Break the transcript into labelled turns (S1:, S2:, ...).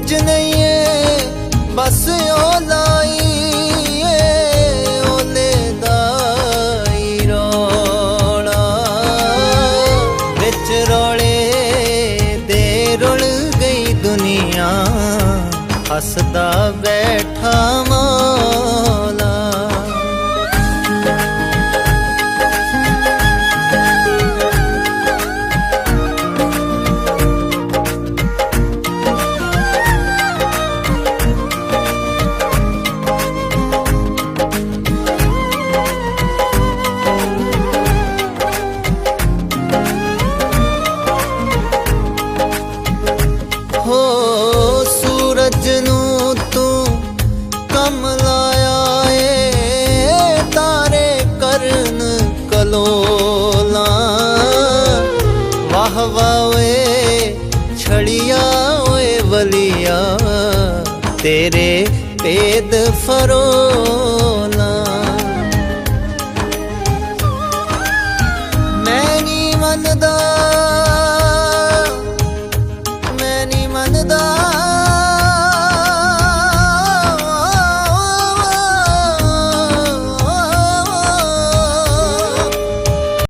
S1: कुछ नहीं है बस ओलाई ओले दाई रोड़ा विच रोले दे रुल गई दुनिया हसदा बैठा मौला। हो सूरज नू तू कम लाया ए तारे करन कलोला वाह वावे छड़िया ओए वलिया तेरे पेद फरोला। मैं नी मन